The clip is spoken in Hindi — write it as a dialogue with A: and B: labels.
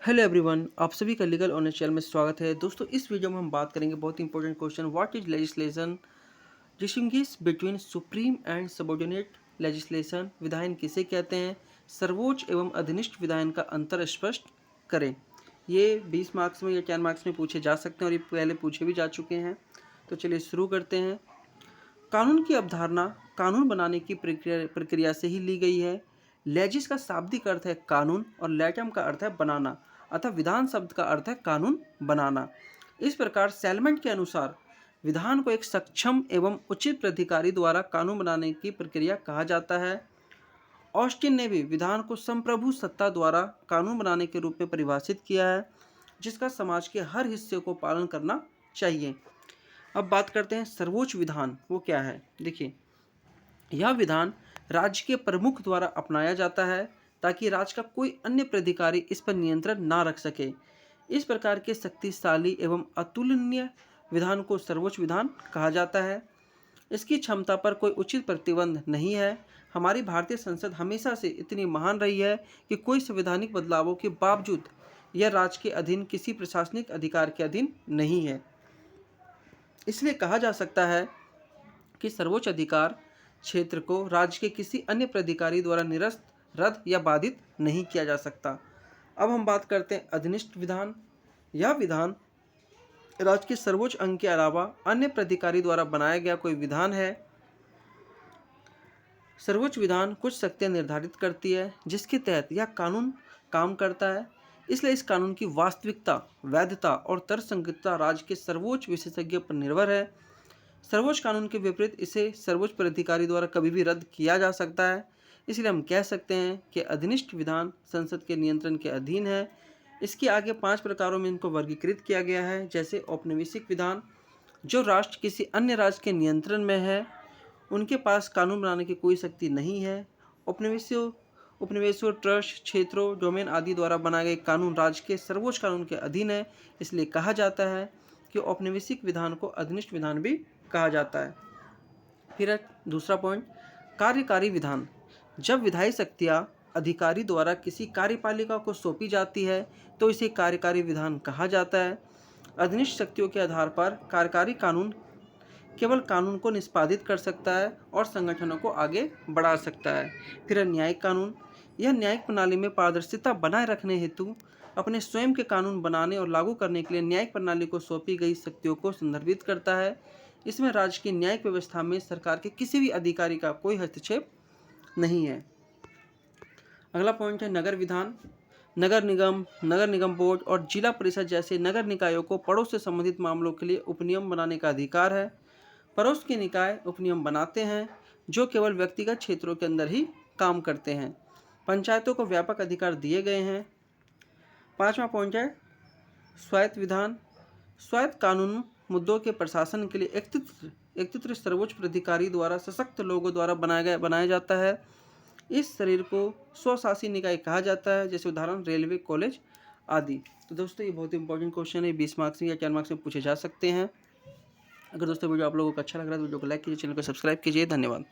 A: हेलो एवरीवन, आप सभी का लीगल ऑनर चैनल में स्वागत है। दोस्तों, इस वीडियो में हम बात करेंगे बहुत important question, what is legislation, distinguish between supreme and subordinate legislation, विधायन किसे कहते हैं, सर्वोच्च एवं अधीनस्थ विधायन का अंतर स्पष्ट करें। ये 20 मार्क्स में या 10 मार्क्स में पूछे जा सकते हैं और ये पहले पूछे भी जा चुके हैं। तो चलिए शुरू करते हैं। कानून की अवधारणा कानून बनाने की प्रक्रिया से ही ली गई है। लेजिस का शाब्दिक अर्थ है कानून और लैटम का अर्थ है बनाना, अतः विधान शब्द का अर्थ है कानून बनाना। इस प्रकार सेलमेंट के अनुसार विधान को एक सक्षम एवं उचित प्राधिकारी द्वारा कानून बनाने की प्रक्रिया कहा जाता है। ऑस्टिन ने भी विधान को संप्रभु सत्ता द्वारा कानून बनाने के रूप में परिभाषित किया है, जिसका समाज के हर हिस्से को पालन करना चाहिए। अब बात करते हैं सर्वोच्च विधान वो क्या है। देखिए, यह विधान राज्य के प्रमुख द्वारा अपनाया जाता है ताकि राज्य का कोई अन्य प्राधिकारी इस पर नियंत्रण ना रख सके। इस प्रकार के शक्तिशाली एवं अतुलनीय विधान को सर्वोच्च विधान कहा जाता है। इसकी क्षमता पर कोई उचित प्रतिबंध नहीं है। हमारी भारतीय संसद हमेशा से इतनी महान रही है कि कोई संवैधानिक बदलावों के बावजूद यह राज्य के अधीन किसी प्रशासनिक अधिकार के अधीन नहीं है। इसलिए कहा जा सकता है कि सर्वोच्च अधिकार क्षेत्र को राज्य के किसी अन्य प्राधिकारी द्वारा निरस्त, रद्द या बाधित नहीं किया जा सकता। अब हम बात करते हैं अधीनस्थ विधान। यह विधान राज्य के सर्वोच्च अंग के अलावा अन्य प्राधिकारी द्वारा बनाया गया कोई विधान है। सर्वोच्च विधान कुछ शक्तियाँ निर्धारित करती है जिसके तहत यह कानून काम करता है। इसलिए इस कानून की वास्तविकता, वैधता और तर्कसंगतता राज्य के सर्वोच्च विशेषज्ञ पर निर्भर है। सर्वोच्च कानून के विपरीत इसे सर्वोच्च प्राधिकारी द्वारा कभी भी रद्द किया जा सकता है। इसलिए हम कह सकते हैं कि अधीनस्थ विधान संसद के नियंत्रण के अधीन है। इसके आगे 5 प्रकारों में इनको वर्गीकृत किया गया है, जैसे औपनिवेशिक विधान, जो राष्ट्र किसी अन्य राज्य के नियंत्रण में है, उनके पास कानून बनाने की कोई शक्ति नहीं है। उपनिवेशों, ट्रस्ट, क्षेत्रों, डोमेन आदि द्वारा बनाए गए कानून राज्य के सर्वोच्च कानून के अधीन है। इसलिए कहा जाता है कि औपनिवेशिक विधान को अधीनस्थ विधान भी कहा जाता है। फिर दूसरा पॉइंट, कार्यकारी विधान। जब विधायी शक्तियाँ अधिकारी द्वारा किसी कार्यपालिका को सौंपी जाती है तो इसे कार्यकारी विधान कहा जाता है। अधीनस्थ शक्तियों के आधार पर कार्यकारी कानून केवल कानून को निष्पादित कर सकता है और संगठनों को आगे बढ़ा सकता है। फिर न्यायिक कानून। यह न्यायिक प्रणाली में पारदर्शिता बनाए रखने हेतु अपने स्वयं के कानून बनाने और लागू करने के लिए न्यायिक प्रणाली को सौंपी गई शक्तियों को संदर्भित करता है। इसमें राज्य की न्यायिक व्यवस्था में सरकार के किसी भी अधिकारी का कोई हस्तक्षेप नहीं है। अगला पॉइंट है नगर विधान। नगर निगम बोर्ड और जिला परिषद जैसे नगर निकायों को पड़ोस से संबंधित मामलों के लिए उपनियम बनाने का अधिकार है। पड़ोस के निकाय उपनियम बनाते हैं जो केवल व्यक्तिगत क्षेत्रों के अंदर ही काम करते हैं। पंचायतों को व्यापक अधिकार दिए गए हैं। 5वां पॉइंट है स्वायत्त विधान। स्वायत्त कानून मुद्दों के प्रशासन के लिए एकत्रित सर्वोच्च प्राधिकारी द्वारा सशक्त लोगों द्वारा बनाया जाता है। इस शरीर को स्वशासी निकाय कहा जाता है, जैसे उदाहरण रेलवे, कॉलेज आदि। तो दोस्तों, ये बहुत इंपॉर्टेंट क्वेश्चन है, 20 मार्क्स में या 10 मार्क्स में पूछे जा सकते हैं। अगर दोस्तों वीडियो आप लोगों को अच्छा लग रहा है तो वीडियो को लाइक कीजिए, चैनल को सब्सक्राइब कीजिए। धन्यवाद।